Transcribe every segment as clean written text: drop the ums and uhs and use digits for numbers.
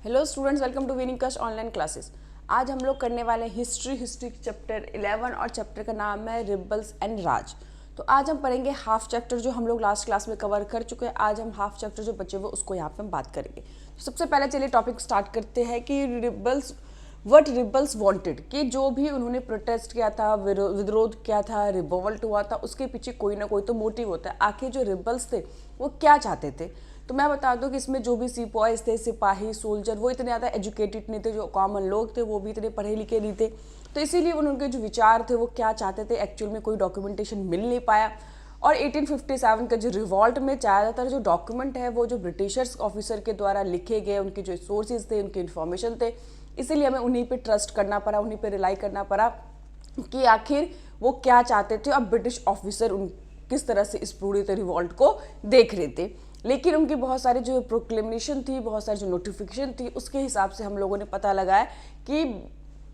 Hello students, welcome to winning online classes. आज हम लोग करने वाले हैं हिस्ट्री चैप्टर 11 और चैप्टर का नाम है रिबल्स एंड राज। तो आज हम पढ़ेंगे हाफ चैप्टर जो हम लोग लास्ट क्लास में कवर कर चुके हैं। आज हम हाफ चैप्टर जो बचे हुए उसको यहाँ पे हम बात करेंगे। तो सबसे पहले चलिए टॉपिक स्टार्ट करते हैं कि व्हाट रिबल्स वांटेड, कि जो भी उन्होंने प्रोटेस्ट किया था, विरोध किया था, रिवोल्ट हुआ था, उसके पीछे कोई ना कोई तो मोटिव होता है। आखिर जो रिबल्स थे वो क्या चाहते थे। तो मैं बता दूं कि इसमें जो भी सिपॉइज थे, सिपाही, सोल्जर, वो इतने ज़्यादा एजुकेटेड नहीं थे। जो कॉमन लोग थे वो भी इतने पढ़े लिखे नहीं थे। तो इसीलिए उनके जो विचार थे वो क्या चाहते थे एक्चुअल में कोई डॉक्यूमेंटेशन मिल नहीं पाया। और 1857 का जो रिवॉल्ट में ज़्यादातर जो डॉक्यूमेंट है वो जो ब्रिटिशर्स ऑफिसर के द्वारा लिखे गए, उनके जो सोर्सेज थे, उनके इन्फॉर्मेशन थे, इसीलिए हमें उन्हीं पे ट्रस्ट करना पड़ा, उन्हीं पे रिलाई करना पड़ा कि आखिर वो क्या चाहते थे। अब ब्रिटिश ऑफिसर उन किस तरह से इस पूरी रिवॉल्ट को देख रहे थे। लेकिन उनकी बहुत सारी जो प्रोक्लेमेशन थी, बहुत सारी जो नोटिफिकेशन थी, उसके हिसाब से हम लोगों ने पता लगाया कि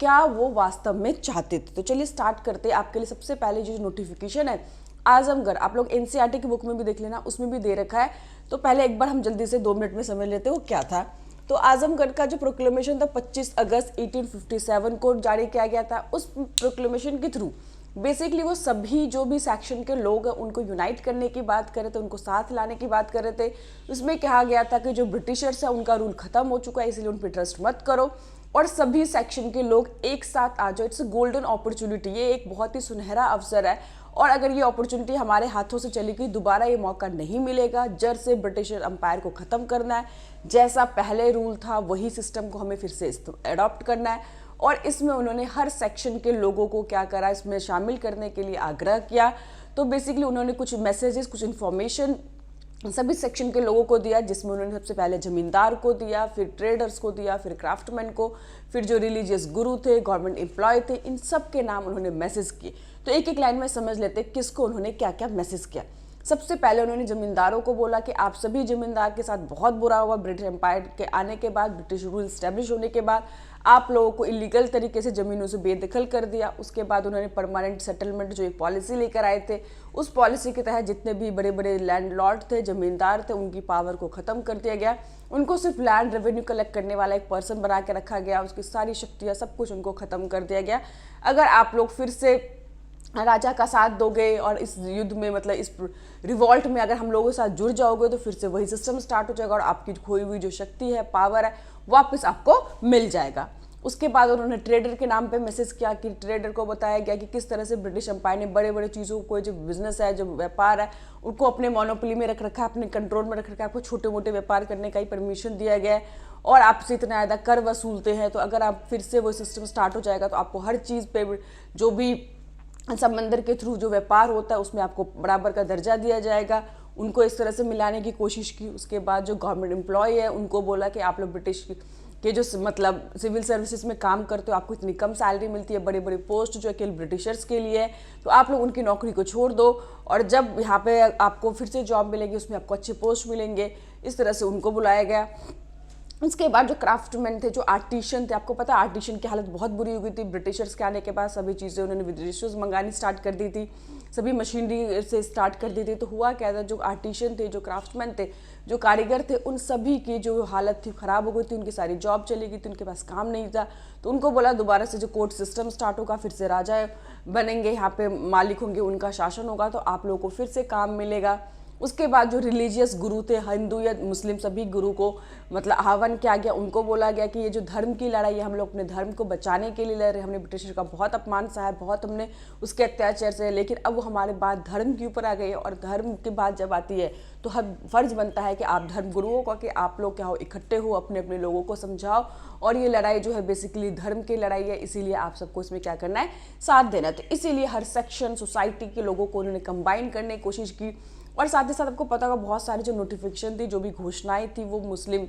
क्या वो वास्तव में चाहते थे। तो चलिए स्टार्ट करते हैं। आपके लिए सबसे पहले जो नोटिफिकेशन है आजमगढ़, आप लोग एनसीईआरटी की बुक में भी देख लेना, उसमें भी दे रखा है। तो पहले एक बार हम जल्दी से 2 मिनट में समझ लेते हैं वो क्या था। तो आजमगढ़ का जो प्रोक्लेमेशन था 25 अगस्त 1857 को जारी किया गया था। उस प्रोक्लेमेशन के थ्रू बेसिकली वो सभी जो भी सेक्शन के लोग हैं उनको यूनाइट करने की बात कर रहे थे, उनको साथ लाने की बात कर रहे थे। उसमें कहा गया था कि जो ब्रिटिशर्स है उनका रूल खत्म हो चुका है, इसलिए उन पर ट्रस्ट मत करो और सभी सेक्शन के लोग एक साथ आ जाओ। इट्स अ गोल्डन अपॉर्चुनिटी, ये एक बहुत ही सुनहरा अवसर है। और अगर ये अपॉर्चुनिटी हमारे हाथों से चली गई, दोबारा ये मौका नहीं मिलेगा। जड़ से ब्रिटिशर अंपायर को ख़त्म करना है, जैसा पहले रूल था वही सिस्टम को हमें फिर से अडॉप्ट करना है। और इसमें उन्होंने हर सेक्शन के लोगों को क्या करा, इसमें शामिल करने के लिए आग्रह किया। तो बेसिकली उन्होंने कुछ मैसेजेस, कुछ इन्फॉर्मेशन सभी सेक्शन के लोगों को दिया, जिसमें उन्होंने सबसे पहले जमींदार को दिया, फिर ट्रेडर्स को दिया, फिर क्राफ्टमैन को, फिर जो रिलीजियस गुरु थे, गवर्नमेंट एम्प्लॉय थे, इन सब के नाम उन्होंने मैसेज किए। तो एक एक लाइन में समझ लेते किसको उन्होंने क्या क्या मैसेज किया। सबसे पहले उन्होंने जमींदारों को बोला कि आप सभी जमींदार के साथ बहुत बुरा हुआ ब्रिटिश एम्पायर के आने के बाद, ब्रिटिश रूल स्टैब्लिश होने के बाद आप लोगों को इलीगल तरीके से ज़मीनों से बेदखल कर दिया। उसके बाद उन्होंने परमानेंट सेटलमेंट जो एक पॉलिसी लेकर आए थे, उस पॉलिसी के तहत जितने भी बड़े बड़े लैंडलॉर्ड थे, ज़मींदार थे, उनकी पावर को ख़त्म कर दिया गया। उनको सिर्फ लैंड रेवेन्यू कलेक्ट करने वाला एक पर्सन बना के रखा गया, उसकी सारी शक्तियाँ सब कुछ उनको ख़त्म कर दिया गया। अगर आप लोग फिर से राजा का साथ दोगे और इस युद्ध में, मतलब इस रिवॉल्ट में अगर हम लोगों के साथ जुड़ जाओगे, तो फिर से वही सिस्टम स्टार्ट हो जाएगा और आपकी खोई हुई जो शक्ति है, पावर है, वापस आपको मिल जाएगा। उसके बाद उन्होंने ट्रेडर के नाम पे मैसेज किया कि ट्रेडर को बताया गया कि किस तरह से ब्रिटिश एम्पायर ने बड़े बड़े चीज़ों को, जो बिजनेस है, जो व्यापार है, उनको अपने मोनोपोली में रख रखा है, अपने कंट्रोल में रख रखा है। आपको छोटे मोटे व्यापार करने का ही परमिशन दिया गया है और आपसे इतना ज़्यादा कर वसूलते हैं। तो अगर आप फिर से वो सिस्टम स्टार्ट हो जाएगा तो आपको हर चीज़ पे, जो भी समंदर के थ्रू जो व्यापार होता है उसमें आपको बराबर का दर्जा दिया जाएगा। उनको इस तरह से मिलाने की कोशिश की। उसके बाद जो गवर्नमेंट एम्प्लॉय है उनको बोला कि आप लोग ब्रिटिश के जो मतलब सिविल सर्विसेज में काम करते हो, आपको इतनी कम सैलरी मिलती है, बड़े बड़े पोस्ट जो अकेले ब्रिटिशर्स के लिए है, तो आप लोग उनकी नौकरी को छोड़ दो और जब यहाँ पे आपको फिर से जॉब मिलेगी उसमें आपको अच्छे पोस्ट मिलेंगे। इस तरह से उनको बुलाया गया। उसके बाद जो क्राफ्टमैन थे, जो आर्टिशियन थे, आपको पता है आर्टिशियन की हालत बहुत बुरी हो गई थी। ब्रिटिशर्स के आने के बाद सभी चीज़ें उन्होंने विदेशों से मंगानी स्टार्ट कर दी थी, सभी मशीनरी से स्टार्ट कर दी थी। तो हुआ क्या था, जो आर्टिशियन थे, जो क्राफ्टमैन थे, जो कारीगर थे, उन सभी की जो हालत थी ख़राब हो गई थी, उनकी सारी जॉब चली गई थी, उनके पास काम नहीं था। तो उनको बोला दोबारा से जो कोर्ट सिस्टम स्टार्ट होगा, फिर से राजा बनेंगे, यहाँ पे मालिक होंगे, उनका शासन होगा, तो आप लोगों को फिर से काम मिलेगा। उसके बाद जो रिलीजियस गुरु थे, हिंदू या मुस्लिम, सभी गुरु को मतलब आह्वान किया गया। उनको बोला गया कि ये जो धर्म की लड़ाई है, हम लोग अपने धर्म को बचाने के लिए लड़ रहे हैं। हमने ब्रिटिशर का बहुत अपमान सहा है, बहुत हमने उसके अत्याचार से, लेकिन अब वो हमारे बात धर्म के ऊपर आ गई है। और धर्म की बात जब आती है तो हर फर्ज बनता है कि आप धर्म गुरुओं का, कि आप लोग क्या हो, इकट्ठे हो, अपने अपने लोगों को समझाओ। और ये लड़ाई जो है बेसिकली धर्म की लड़ाई है, इसीलिए आप सबको इसमें क्या करना है, साथ देना। तो इसीलिए हर सेक्शन सोसाइटी के लोगों को उन्होंने कंबाइन करने की कोशिश की। और साथ ही साथ आपको पता होगा बहुत सारी जो नोटिफिकेशन थी, जो भी घोषणाएं थी, वो मुस्लिम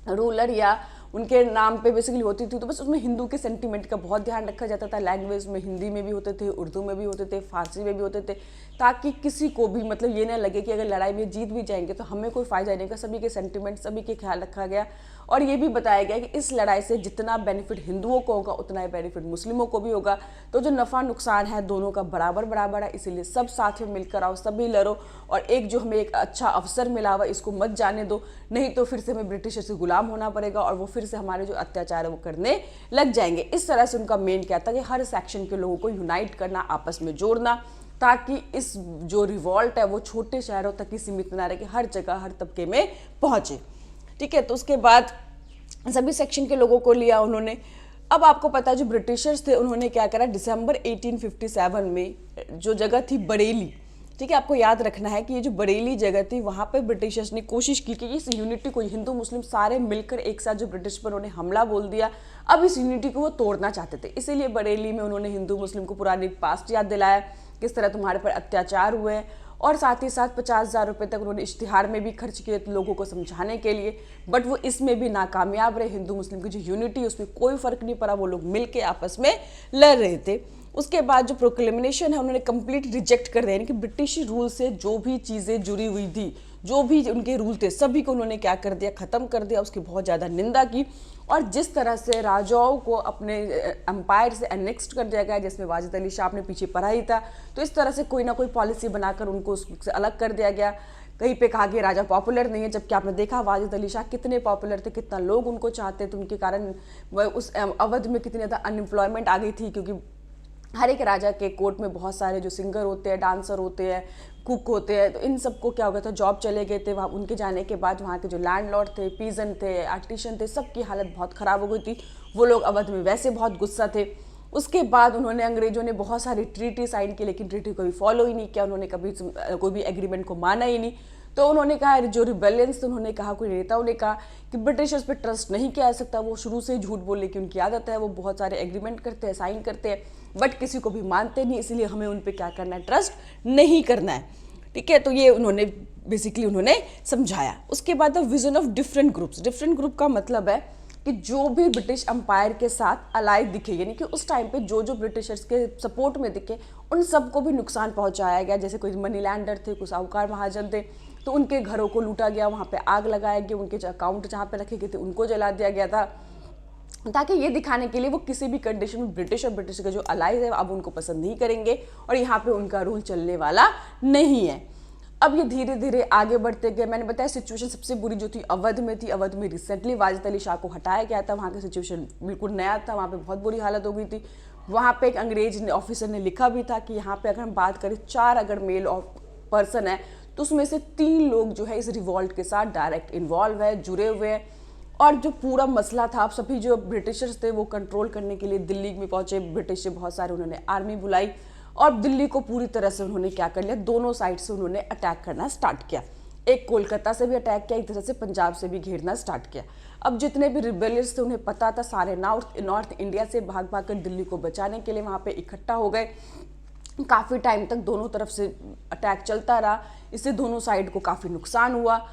रूलर या उनके नाम पे बेसिकली होती थी। तो बस उसमें हिंदू के सेंटीमेंट का बहुत ध्यान रखा जाता था। लैंग्वेज में हिंदी में भी होते थे, उर्दू में भी होते थे, फारसी में भी होते थे, ताकि किसी को भी मतलब ये ना लगे कि अगर लड़ाई में जीत भी जाएंगे तो हमें कोई फ़ायदा नहीं होगा। सभी के सेंटीमेंट, सभी के ख्याल रखा गया। और ये भी बताया गया कि इस लड़ाई से जितना बेनिफिट हिंदुओं को होगा उतना ही बेनिफिट मुस्लिमों को भी होगा। तो जो नफ़ा नुकसान है दोनों का बराबर बराबर है, इसीलिए सब साथ में मिलकर आओ, सभी लड़ो। और एक जो हमें एक अच्छा अवसर मिला हुआ इसको मत जाने दो, नहीं तो फिर से हमें ब्रिटिशर से गुलाम होना पड़ेगा और वो फिर से हमारे जो अत्याचार है वो करने लग जाएंगे। इस तरह से उनका मेन क्या था कि हर सेक्शन के लोगों को यूनाइट करना, आपस में जोड़ना, ताकि इस जो रिवॉल्ट है वो छोटे शहरों तक ही सीमित ना रहे, कि हर जगह हर तबके में पहुंचे। ठीक है, तो उसके बाद सभी सेक्शन के लोगों को लिया उन्होंने। अब आपको पता है जो ब्रिटिशर्स थे उन्होंने क्या करा, दिसंबर 1857 में जो जगह थी बरेली, ठीक है, आपको याद रखना है कि ये जो बरेली जगह थी वहाँ पर ब्रिटिशर्स ने कोशिश की कि इस यूनिटी को, हिंदू मुस्लिम सारे मिलकर एक साथ जो ब्रिटिश पर उन्होंने हमला बोल दिया, अब इस यूनिटी को वो तोड़ना चाहते थे। इसीलिए बरेली में उन्होंने हिंदू मुस्लिम को पुरानी पास्ट याद दिलाया, किस तरह तुम्हारे पर अत्याचार हुए हैं, और साथ ही साथ 50,000 रुपये तक उन्होंने इश्तिहार में भी खर्च किए लोगों को समझाने के लिए, बट वो इसमें भी नाकामयाब रहे। हिंदू मुस्लिम की जो यूनिटी उसमें कोई फर्क नहीं पड़ा, वो लोग मिलके आपस में लड़ रहे थे। उसके बाद जो प्रोक्लेमिनेशन है उन्होंने कंप्लीट रिजेक्ट कर दिया, यानी कि ब्रिटिश रूल से जो भी चीज़ें जुड़ी हुई थी, जो भी उनके रूल थे, सभी को उन्होंने क्या कर दिया, ख़त्म कर दिया। उसकी बहुत ज़्यादा निंदा की, और जिस तरह से राजाओं को अपने एम्पायर से एनेक्स्ट कर दिया गया, जिसमें वाजिद अली शाह अपने पीछे पड़ा ही था, तो इस तरह से कोई ना कोई पॉलिसी बनाकर उनको उससे अलग कर दिया गया। कहीं पे कहा कि राजा पॉपुलर नहीं है, जबकि आपने देखा वाजिद अली शाह कितने पॉपुलर थे, कितना लोग उनको चाहते थे, उनके कारण उस अवध में कितनी ज़्यादा अनएम्प्लॉयमेंट आ गई थी, क्योंकि हर एक राजा के कोर्ट में बहुत सारे जो सिंगर होते हैं, डांसर होते हैं, कुक होते हैं, तो इन सबको क्या हो गया था, जॉब चले गए थे। वहाँ उनके जाने के बाद वहाँ के जो लैंडलॉर्ड थे, पीजन थे, आर्टिशन थे, सबकी हालत बहुत ख़राब हो गई थी। वो लोग अवध में वैसे बहुत गुस्सा थे। उसके बाद उन्होंने, अंग्रेजों ने बहुत सारी ट्रीटी साइन की, लेकिन ट्रीटी को भी फॉलो ही नहीं किया, उन्होंने कभी कोई भी एग्रीमेंट को माना ही नहीं। तो उन्होंने कहा, जो रिबेलियंस, उन्होंने कहा, कोई नेताओं ने कहा कि ब्रिटिशर्स पे ट्रस्ट नहीं किया जा सकता, वो शुरू से ही झूठ बोलने की उनकी आदत है, वो बहुत सारे एग्रीमेंट करते हैं, साइन करते हैं, बट किसी को भी मानते नहीं, इसलिए हमें उन पे क्या करना है, ट्रस्ट नहीं करना है। ठीक है, तो ये उन्होंने बेसिकली उन्होंने समझाया। उसके बाद vision of different groups, different group का मतलब है कि जो भी ब्रिटिश एम्पायर के साथ अलाई दिखे, यानी कि उस टाइम पे जो जो ब्रिटिशर्स के सपोर्ट में दिखे, उन सबको भी नुकसान पहुंचाया गया। जैसे कोई मनी लैंडर थे, कुछ साहूकार महाजन थे, तो उनके घरों को लूटा गया, वहाँ पे आग लगाया गया, उनके जो अकाउंट जहाँ पे रखे गए थे उनको जला दिया गया था, ताकि ये दिखाने के लिए वो किसी भी कंडीशन में ब्रिटिश और ब्रिटिश के जो अलाइज है अब उनको पसंद नहीं करेंगे और यहाँ पे उनका रूल चलने वाला नहीं है। अब ये धीरे धीरे आगे बढ़ते गए। मैंने बताया सिचुएशन सबसे बुरी जो थी अवध में थी। अवध में रिसेंटली वाजिद अली शाह को हटाया गया था, वहाँ का सिचुएशन बिल्कुल नया था, वहाँ पे बहुत बुरी हालत हो गई थी। वहाँ पे एक अंग्रेज ऑफिसर ने लिखा भी था कि यहाँ पे अगर हम बात करें 4 अगर मेल पर्सन है तो उसमें से 3 लोग जो है इस रिवॉल्ट के साथ डायरेक्ट इन्वॉल्व है, जुड़े हुए हैं। और जो पूरा मसला था, आप सभी जो ब्रिटिशर्स थे वो कंट्रोल करने के लिए दिल्ली में पहुंचे। ब्रिटिश से बहुत सारे उन्होंने आर्मी बुलाई और दिल्ली को पूरी तरह से उन्होंने क्या कर लिया, दोनों साइड से उन्होंने अटैक करना स्टार्ट किया। एक कोलकाता से भी अटैक किया, एक तरह से पंजाब से भी घेरना स्टार्ट किया। अब जितने भी रिबेलियंस थे उन्हें पता था, सारे नॉर्थ इंडिया से भाग भाग कर दिल्ली को बचाने के लिए वहाँ पे इकट्ठा हो गए। काफ़ी टाइम तक दोनों तरफ से अटैक चलता रहा, इससे दोनों साइड को काफ़ी नुकसान हुआ।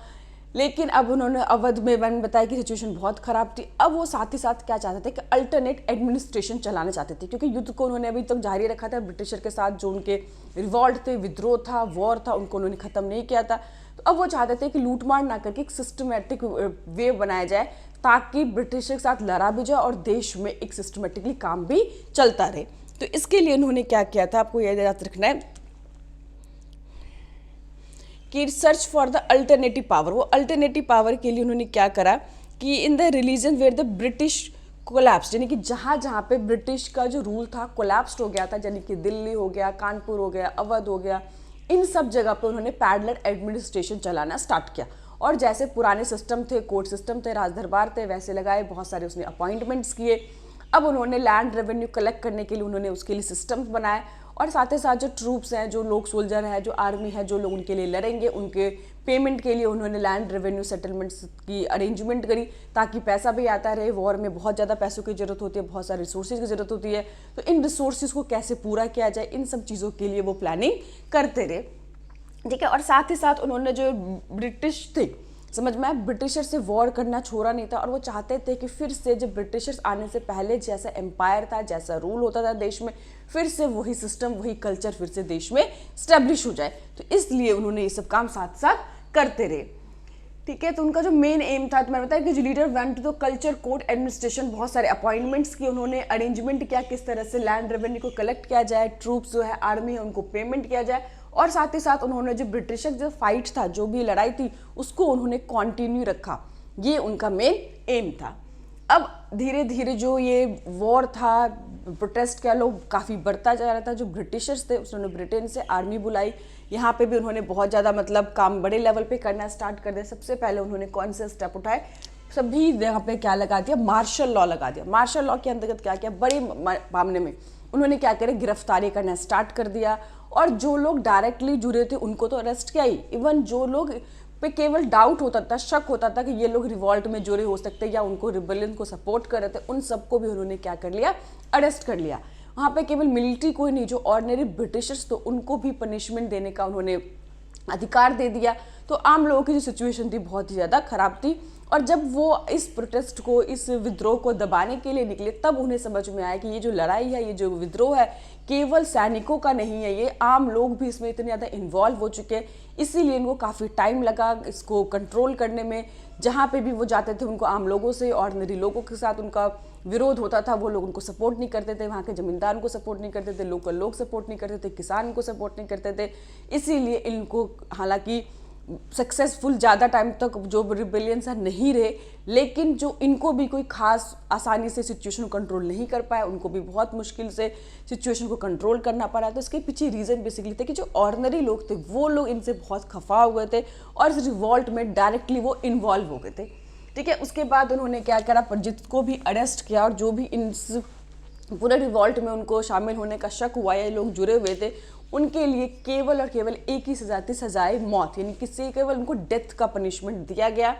लेकिन अब उन्होंने अवध में, मैंने बताया कि सिचुएशन बहुत ख़राब थी। अब वो साथ ही साथ क्या चाहते थे कि अल्टरनेट एडमिनिस्ट्रेशन चलाना चाहते थे, क्योंकि युद्ध को उन्होंने अभी तक जारी रखा था ब्रिटिशर के साथ। जो उनके रिवॉल्ट थे, विद्रोह था, वॉर था, उनको उन्होंने ख़त्म नहीं किया था। तो अब वो चाहते थे कि लूटमार ना करके एक सिस्टमेटिक वे बनाया जाए, ताकि ब्रिटिश के साथ लड़ा भी जाए और देश में एक सिस्टमेटिकली काम भी चलता रहे। तो इसके लिए उन्होंने क्या किया था, आपको याद रखना है कि search for the alternative power. वो अल्टरनेटिव पावर के लिए उन्होंने क्या करा कि in the religion where the British collapse, यानी कि जहाँ जहाँ पे ब्रिटिश का जो रूल था कोलैप्स्ड हो गया था, यानी कि दिल्ली हो गया, कानपुर हो गया, अवध हो गया, इन सब जगह पे उन्होंने पैरेलल एडमिनिस्ट्रेशन चलाना स्टार्ट किया। और जैसे पुराने सिस्टम थे, कोर्ट सिस्टम थे, राजदरबार थे, वैसे लगाए, बहुत सारे उसने अपॉइंटमेंट्स किए। अब उन्होंने लैंड रेवेन्यू कलेक्ट करने के लिए उन्होंने उसके लिए सिस्टम्स बनाए, और साथ ही साथ जो ट्रूप्स हैं, जो लोग सोल्जर हैं, जो आर्मी है, जो लोग उनके लिए लड़ेंगे, उनके पेमेंट के लिए उन्होंने लैंड रेवेन्यू सेटलमेंट्स की अरेंजमेंट करी, ताकि पैसा भी आता रहे। वॉर में बहुत ज़्यादा पैसों की ज़रूरत होती है, बहुत सारे रिसोर्सेज की ज़रूरत होती है, तो इन रिसोर्सेज को कैसे पूरा किया जाए, इन सब चीज़ों के लिए वो प्लानिंग करते रहे। ठीक है, और साथ ही साथ उन्होंने जो ब्रिटिश थे, समझ में आया, ब्रिटिशर से वॉर करना छोड़ा नहीं था, और वो चाहते थे कि फिर से जब ब्रिटिशर्स आने से पहले जैसा एम्पायर था, जैसा रूल होता था देश में, फिर से वही सिस्टम, वही कल्चर फिर से देश में स्टैब्लिश हो जाए। तो इसलिए उन्होंने ये सब काम साथ साथ करते रहे। ठीक है। तो उनका जो मेन एम था, तो मैंने बताया कि जो leader went to the culture court administration, बहुत सारे अपॉइंटमेंट्स की उन्होंने, अरेंजमेंट किया किस तरह से लैंड रेवेन्यू को कलेक्ट किया जाए, ट्रूप्स जो है आर्मी है उनको पेमेंट किया जाए, और साथ ही साथ उन्होंने जो ब्रिटिशर जो फाइट था, जो भी लड़ाई थी, उसको उन्होंने कंटिन्यू रखा। ये उनका मेन एम था। अब धीरे धीरे जो ये वॉर था, प्रोटेस्ट कह लो, काफ़ी बढ़ता जा रहा था। जो ब्रिटिशर्स थे उन्होंने ब्रिटेन से आर्मी बुलाई, यहाँ पे भी उन्होंने बहुत ज़्यादा मतलब काम बड़े लेवल पे करना स्टार्ट कर दिया। सबसे पहले उन्होंने कौन से स्टेप उठाए, सभी यहाँ पे क्या लगा दिया, मार्शल लॉ लगा दिया। मार्शल लॉ के अंतर्गत क्या किया, बड़े मामले में उन्होंने क्या करे, गिरफ्तारी करना स्टार्ट कर दिया, और जो लोग डायरेक्टली जुड़े थे उनको तो अरेस्ट किया ही, इवन जो लोग पे केवल डाउट होता था, शक होता था कि ये लोग रिवॉल्ट में जुड़े हो सकते या उनको रिबेलियन को सपोर्ट कर रहे थे, उन सबको भी उन्होंने क्या कर लिया, अरेस्ट कर लिया। वहाँ पे केवल मिलिट्री कोई नहीं, जो ऑर्डिनरी ब्रिटिशर्स तो उनको भी पनिशमेंट देने का उन्होंने अधिकार दे दिया। तो आम लोगों की जो सिचुएशन थी बहुत ही ज़्यादा खराब थी। और जब वो इस प्रोटेस्ट को, इस विद्रोह को दबाने के लिए निकले, तब उन्हें समझ में आया कि ये जो लड़ाई है, ये जो विद्रोह है, केवल सैनिकों का नहीं है, ये आम लोग भी इसमें इतने ज़्यादा इन्वॉल्व हो चुके हैं। इसीलिए इनको काफ़ी टाइम लगा इसको कंट्रोल करने में। जहाँ पे भी वो जाते थे उनको आम लोगों से, ऑर्डिनरी लोगों के साथ उनका विरोध होता था, वो लोग उनको सपोर्ट नहीं करते थे, वहाँ के जमींदार उनको सपोर्ट नहीं करते थे, लोकल लोग सपोर्ट नहीं करते थे, किसान को सपोर्ट नहीं करते थे। इसीलिए इनको हालांकि सक्सेसफुल ज़्यादा टाइम तक जो रिबेलियंस है नहीं रहे, लेकिन जो इनको भी कोई खास आसानी से सिचुएशन को कंट्रोल नहीं कर पाया, उनको भी बहुत मुश्किल से सिचुएशन को कंट्रोल करना पड़ा। तो इसके पीछे रीज़न बेसिकली थे कि जो ऑर्डिनरी लोग थे वो लोग इनसे बहुत खफा हुए थे और इस रिवॉल्ट में डायरेक्टली वो इन्वॉल्व हो गए थे। ठीक है, उसके बाद उन्होंने क्या करा, जिसको भी अरेस्ट किया और जो भी इन पूरे रिवॉल्ट में उनको शामिल होने का शक हुआ या लोग जुड़े हुए थे, उनके लिए केवल और केवल एक ही सजा थी, सजाए मौत, यानी किसी केवल उनको डेथ का पनिशमेंट दिया गया।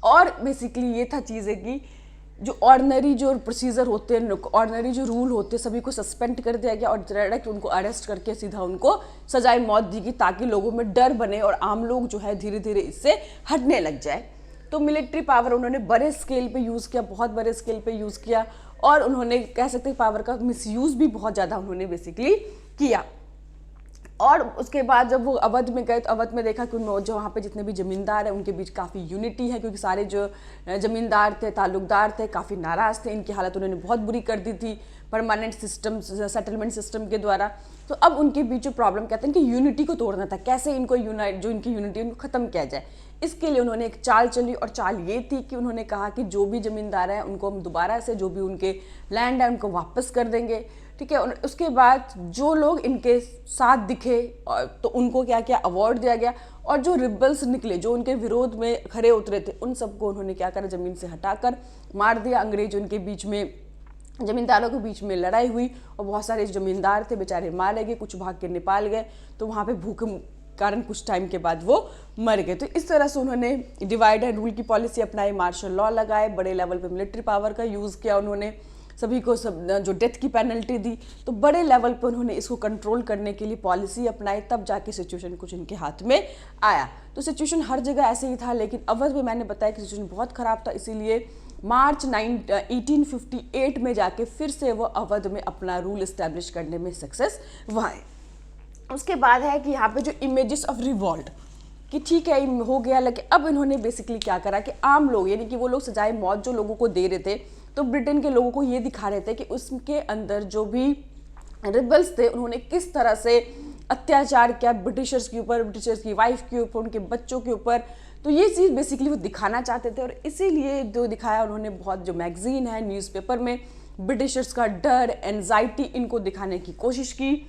और बेसिकली ये था चीज़ें कि जो ऑर्डिनरी जो प्रोसीजर होते हैं, ऑर्डिनरी जो रूल होते हैं, सभी को सस्पेंड कर दिया गया और डायरेक्ट उनको अरेस्ट करके सीधा उनको सजाए मौत दी गई, ताकि लोगों में डर बने और आम लोग जो है धीरे धीरे इससे हटने लग जाए। तो मिलिट्री पावर उन्होंने बड़े स्केल पे यूज़ किया, बहुत बड़े स्केल पे यूज़ किया, और उन्होंने कह सकते हैं पावर का मिसयूज़ भी बहुत ज़्यादा उन्होंने बेसिकली किया। और उसके बाद जब वो अवध में गए तो अवध में देखा कि उन जो वहाँ पे जितने भी ज़मींदार हैं उनके बीच काफ़ी यूनिटी है, क्योंकि सारे जो ज़मींदार थे, ताल्लुकदार थे, काफ़ी नाराज़ थे, इनकी हालत उन्होंने बहुत बुरी कर दी थी परमानेंट सिस्टम, सेटलमेंट सिस्टम के द्वारा। तो अब उनके बीच जो प्रॉब्लम कहते हैं कि यूनिटी को तोड़ना था, कैसे इनको यूनाइट, जो इनकी यूनिटी उनको ख़त्म किया जाए। इसके लिए उन्होंने एक चाल चली, और चाल ये थी कि उन्होंने कहा कि जो भी ज़मींदार हैं उनको हम दोबारा से जो भी उनके लैंड है उनको वापस कर देंगे। ठीक है, उसके बाद जो लोग इनके साथ दिखे तो उनको क्या क्या अवार्ड दिया गया, और जो रिबल्स निकले, जो उनके विरोध में खड़े उतरे थे, उन सबको उन्होंने क्या करा, ज़मीन से हटाकर मार दिया। अंग्रेज उनके बीच में, ज़मींदारों के बीच में लड़ाई हुई और बहुत सारे ज़मींदार थे बेचारे मारे गए, कुछ भाग के नेपाल गए, तो वहाँ पे भूख कारण कुछ टाइम के बाद वो मर गए। तो इस तरह से उन्होंने डिवाइड एंड रूल की पॉलिसी अपनाई, मार्शल लॉ लगाए, बड़े लेवल पे मिलिट्री पावर का यूज़ किया उन्होंने, सभी को सब जो डेथ की पेनल्टी दी। तो बड़े लेवल पे उन्होंने इसको कंट्रोल करने के लिए पॉलिसी अपनाई, तब जाके सिचुएशन कुछ इनके हाथ में आया। तो सिचुएशन हर जगह ऐसे ही था, लेकिन अवध में मैंने बताया कि सिचुएशन बहुत ख़राब था, इसीलिए मार्च 1858 में जाके फिर से वो अवध में अपना रूल इस्टेब्लिश करने में सक्सेस हुआ है। उसके बाद है कि यहाँ पे जो इमेजेस ऑफ रिवॉल्ट, कि ठीक है हो गया, लेकिन अब इन्होंने बेसिकली क्या करा कि आम लोग, यानी कि वो लोग सजाए मौत जो लोगों को दे रहे थे, तो ब्रिटेन के लोगों को ये दिखा रहे थे कि उसके अंदर जो भी रिबल्स थे उन्होंने किस तरह से अत्याचार किया ब्रिटिशर्स के ऊपर, ब्रिटिशर्स की वाइफ के ऊपर, उनके बच्चों के ऊपर। तो ये चीज़ बेसिकली वो दिखाना चाहते थे, और इसीलिए जो दिखाया उन्होंने, बहुत जो मैगजीन है, न्यूज़पेपर में ब्रिटिशर्स का डर, एंजाइटी, इनको दिखाने की कोशिश की,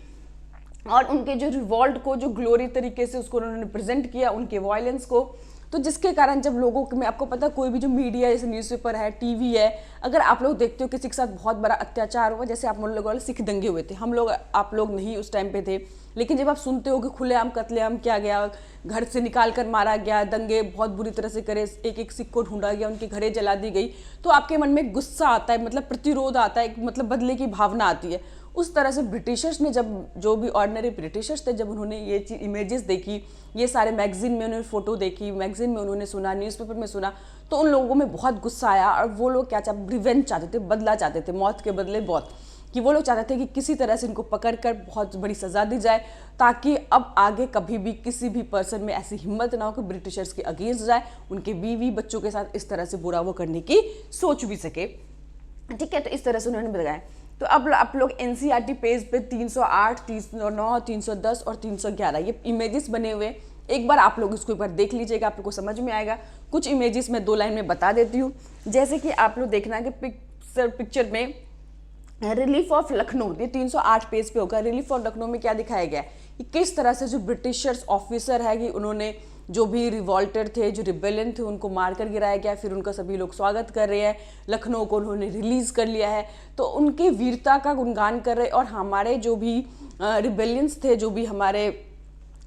और उनके जो रिवॉल्ट को जो ग्लोरी तरीके से उसको उन्होंने प्रेजेंट किया, उनके वायलेंस को। तो जिसके कारण जब लोगों में, आपको पता कोई भी जो मीडिया जैसे न्यूज़पेपर है, टीवी है, अगर आप लोग देखते हो किसी के साथ बहुत बड़ा अत्याचार हुआ, जैसे आप लोगों वाले सिख दंगे हुए थे, हम लोग, आप लोग नहीं उस टाइम पे थे, लेकिन जब आप सुनते हो कि खुलेआम कत्लेआम किया गया, घर से निकाल कर मारा गया, दंगे बहुत बुरी तरह से करे, एक एक सिख को ढूंढा गया, उनकी घरें जला दी गई, तो आपके मन में गुस्सा आता है, मतलब प्रतिरोध आता है, मतलब बदले की भावना आती है। उस तरह से ब्रिटिशर्स ने, जब जो भी ऑर्डिनरी ब्रिटिशर्स थे, जब उन्होंने ये चीज़ इमेजेस देखी, ये सारे मैगजीन में उन्होंने फ़ोटो देखी, मैगजीन में उन्होंने सुना, न्यूज़पेपर में सुना, तो उन लोगों में बहुत गुस्सा आया, और वो लोग क्या चाहते, रिवेंज चाहते थे, बदला चाहते थे, मौत के बदले मौत। कि वो लोग चाहते थे कि किसी तरह से इनको पकड़ कर बहुत बड़ी सज़ा दी जाए, ताकि अब आगे कभी भी किसी भी पर्सन में ऐसी हिम्मत ना हो कि ब्रिटिशर्स के अगेंस्ट जाए, उनके बीवी बच्चों के साथ इस तरह से बुरा वो करने की सोच भी सके। ठीक है, तो इस तरह से उन्होंने बताया। तो अब आप लोग एनसीईआरटी पेज पे 308, 309, 310 और 311 ये इमेजेस बने हुए, एक बार आप लोग इसको एक बार देख लीजिएगा, आप लोग को समझ में आएगा। कुछ इमेजेस मैं 2 लाइन में बता देती हूँ। जैसे कि आप लोग देखना कि पिक्चर में रिलीफ ऑफ लखनऊ, ये 308 पेज पे होगा। रिलीफ ऑफ लखनऊ में क्या दिखाया गया है कि किस तरह से जो ब्रिटिशर्स ऑफिसर है कि उन्होंने जो भी रिवॉल्टर थे, जो रिबेलियन थे, उनको मारकर गिराया गया, फिर उनका सभी लोग स्वागत कर रहे हैं, लखनऊ को उन्होंने रिलीज़ कर लिया है, तो उनके वीरता का गुणगान कर रहे। और हमारे जो भी रिबेलियंस थे, जो भी हमारे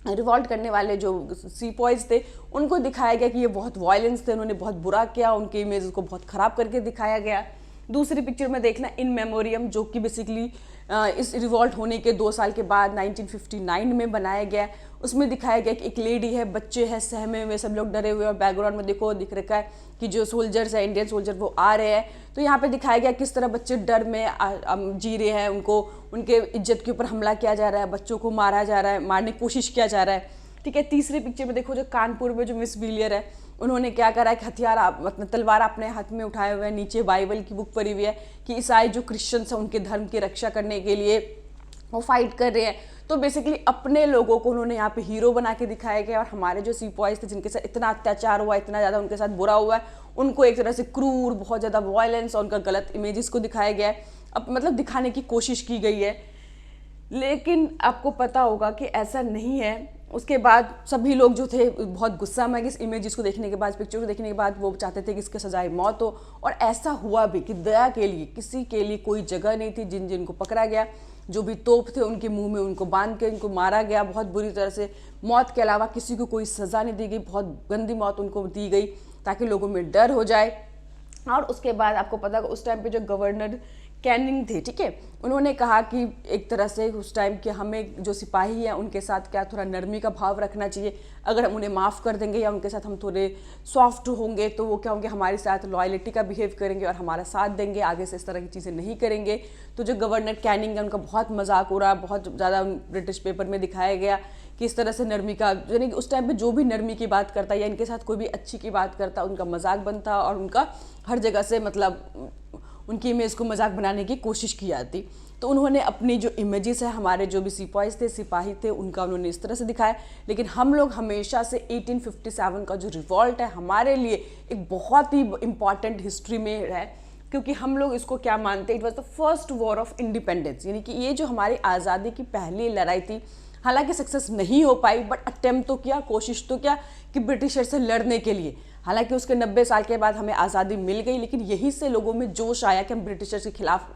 रिवॉल्ट करने वाले जो सीपॉइज थे, उनको दिखाया गया कि ये बहुत वायलेंस थे, उन्होंने बहुत बुरा किया, उनके इमेज को बहुत ख़राब करके दिखाया गया। दूसरी पिक्चर में देखना इन मेमोरियम, जो कि बेसिकली इस रिवॉल्ट होने के 2 साल के बाद 1959 में बनाया गया। उसमें दिखाया गया कि एक लेडी है, बच्चे हैं सहमे हुए, सब लोग डरे हुए, और बैकग्राउंड में देखो दिख रखा है कि जो सोल्जर्स है, इंडियन सोल्जर, वो आ रहे हैं। तो यहाँ पे दिखाया गया किस तरह बच्चे डर में जी रहे हैं, उनको उनके इज्जत के ऊपर हमला किया जा रहा है, बच्चों को मारा जा रहा है, मारने की कोशिश किया जा रहा है। ठीक है, तीसरी पिक्चर में देखो जो कानपुर में जो मिस विलियर है, उन्होंने क्या करा है कि हथियार मतलब तलवार अपने हाथ में उठाए हुए हैं, नीचे बाइबल की बुक पढ़ी हुई है कि ईसाई जो क्रिश्चियंस हैं उनके धर्म की रक्षा करने के लिए वो फाइट कर रहे हैं। तो बेसिकली अपने लोगों को उन्होंने यहाँ पे हीरो बना के दिखाया गया, और हमारे जो सीपॉइज थे जिनके साथ इतना अत्याचार हुआ, इतना ज़्यादा उनके साथ बुरा हुआ है, उनको एक तरह से क्रूर, बहुत ज़्यादा वायलेंस और उनका गलत इमेजेस को दिखाया गया है, अब मतलब दिखाने की कोशिश की गई है। लेकिन आपको पता होगा कि ऐसा नहीं है। उसके बाद सभी लोग जो थे बहुत गुस्सा में इस इमेजेस को देखने के बाद, पिक्चर को देखने के बाद, वो चाहते थे कि इसके सजाए मौत हो। और ऐसा हुआ भी कि दया के लिए किसी के लिए कोई जगह नहीं थी। जिन जिनको पकड़ा गया, जो भी तोप थे उनके मुंह में उनको बांध के उनको मारा गया बहुत बुरी तरह से। मौत के अलावा किसी को कोई सज़ा नहीं दी गई, बहुत गंदी मौत उनको दी गई ताकि लोगों में डर हो जाए। और उसके बाद आपको पता है उस टाइम पे जो गवर्नर कैनिंग थे, ठीक है, उन्होंने कहा कि एक तरह से उस टाइम के हमें जो सिपाही हैं उनके साथ क्या थोड़ा नरमी का भाव रखना चाहिए। अगर हम उन्हें माफ़ कर देंगे या उनके साथ हम थोड़े सॉफ्ट होंगे तो वो क्या होंगे, हमारे साथ लॉयल्टी का बिहेव करेंगे और हमारा साथ देंगे, आगे से इस तरह की चीज़ें नहीं करेंगे। तो जो गवर्नर कैनिंग है उनका बहुत मजाक हो रहा, बहुत ज़्यादा ब्रिटिश पेपर में दिखाया गया कि इस तरह से नरमी का, यानी कि उस टाइम पे जो भी नरमी की बात करता या इनके साथ कोई भी अच्छी की बात करता उनका मजाक बनता, और उनका हर जगह से मतलब उनकी इमेज को मजाक बनाने की कोशिश की जाती। तो उन्होंने अपनी जो इमेजेस है, हमारे जो भी सिपाही थे, उनका उन्होंने इस तरह से दिखाया। लेकिन हम लोग हमेशा से 1857 का जो रिवॉल्ट है हमारे लिए एक बहुत ही इम्पॉर्टेंट हिस्ट्री में है, क्योंकि हम लोग इसको क्या मानते हैं, it was the first war of independence, यानी कि ये जो हमारी आज़ादी की पहली लड़ाई थी। हालांकि सक्सेस नहीं हो पाई, बट अटेम्प्ट तो किया, कोशिश तो किया कि ब्रिटिशर से लड़ने के लिए। हालांकि उसके 90 साल के बाद हमें आज़ादी मिल गई, लेकिन यहीं से लोगों में जोश आया कि हम ब्रिटिशर्स के खिलाफ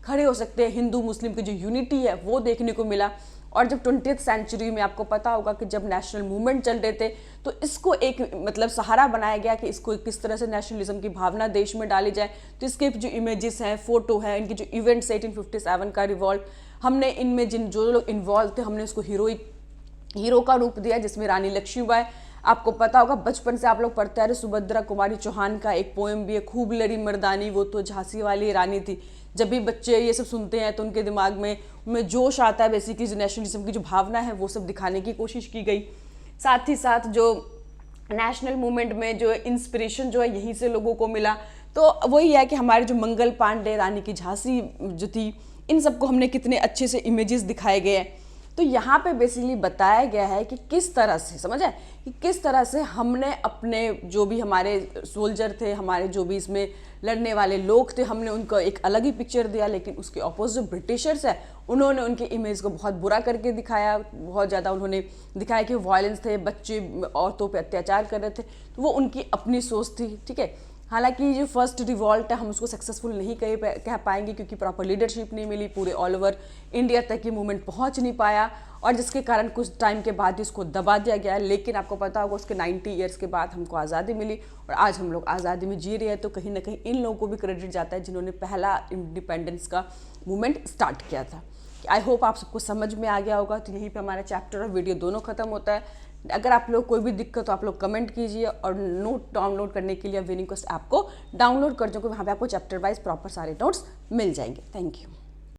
खड़े हो सकते हैं। हिंदू मुस्लिम की जो यूनिटी है वो देखने को मिला। और जब 20th सेंचुरी में आपको पता होगा कि जब नेशनल मूवमेंट चल रहे थे, तो इसको एक मतलब सहारा बनाया गया कि इसको किस तरह से नेशनलिज्म की भावना देश में डाली जाए। तो इसके जो इमेजेस हैं, फोटो है, इनकी जो इवेंट्स 1857 का रिवॉल्ट, हमने इनमें जो लोग इन्वॉल्व थे हमने उसको हीरो का रूप दिया, जिसमें रानी लक्ष्मीबाई, आपको पता होगा बचपन से आप लोग पढ़ते आ रहे, सुभद्रा कुमारी चौहान का एक पोएम भी है, खूब लड़ी मर्दानी वो तो झांसी वाली रानी थी। जब भी बच्चे ये सब सुनते हैं तो उनके दिमाग में जोश आता है, बेसिकली जो नेशनलिज्म की जो भावना है वो सब दिखाने की कोशिश की गई। साथ ही साथ जो नेशनल मूवमेंट में जो इंस्पिरेशन जो है यहीं से लोगों को मिला। तो वही है कि हमारे जो मंगल पांडे, रानी की झांसी जो थी, इन सबको हमने कितने अच्छे से इमेजेस दिखाए गए हैं। तो यहाँ पे बेसिकली बताया गया है कि किस तरह से, समझ आए, कि किस तरह से हमने अपने जो भी हमारे सोल्जर थे, हमारे जो भी इसमें लड़ने वाले लोग थे, हमने उनको एक अलग ही पिक्चर दिया। लेकिन उसके ऑपोजिट ब्रिटिशर्स है, उन्होंने उनके इमेज को बहुत बुरा करके दिखाया, बहुत ज़्यादा उन्होंने दिखाया कि वायलेंस थे, बच्चे औरतों पे अत्याचार कर रहे थे। तो वो उनकी अपनी सोच थी, ठीक है। हालांकि जो फर्स्ट रिवॉल्ट है हम उसको सक्सेसफुल नहीं कह पाएंगे, क्योंकि प्रॉपर लीडरशिप नहीं मिली, पूरे ऑल ओवर इंडिया तक ये मूवमेंट पहुंच नहीं पाया, और जिसके कारण कुछ टाइम के बाद इसको दबा दिया गया। लेकिन आपको पता होगा उसके 90 ईयर्स के बाद हमको आज़ादी मिली, और आज हम लोग आज़ादी में जी रहे हैं। तो कहीं ना कहीं इन लोगों को भी क्रेडिट जाता है जिन्होंने पहला इंडिपेंडेंस का मूवमेंट स्टार्ट किया था। आई होप आप सबको समझ में आ गया होगा। तो यहीं पे हमारा चैप्टर और वीडियो दोनों खत्म होता है। अगर आप लोग कोई भी दिक्कत हो आप लोग कमेंट कीजिए, और नोट डाउनलोड करने के लिए विनिंग क्वेस्ट ऐप को डाउनलोड कर दो, वहाँ पे आपको चैप्टर वाइज प्रॉपर सारे नोट्स मिल जाएंगे। Thank you.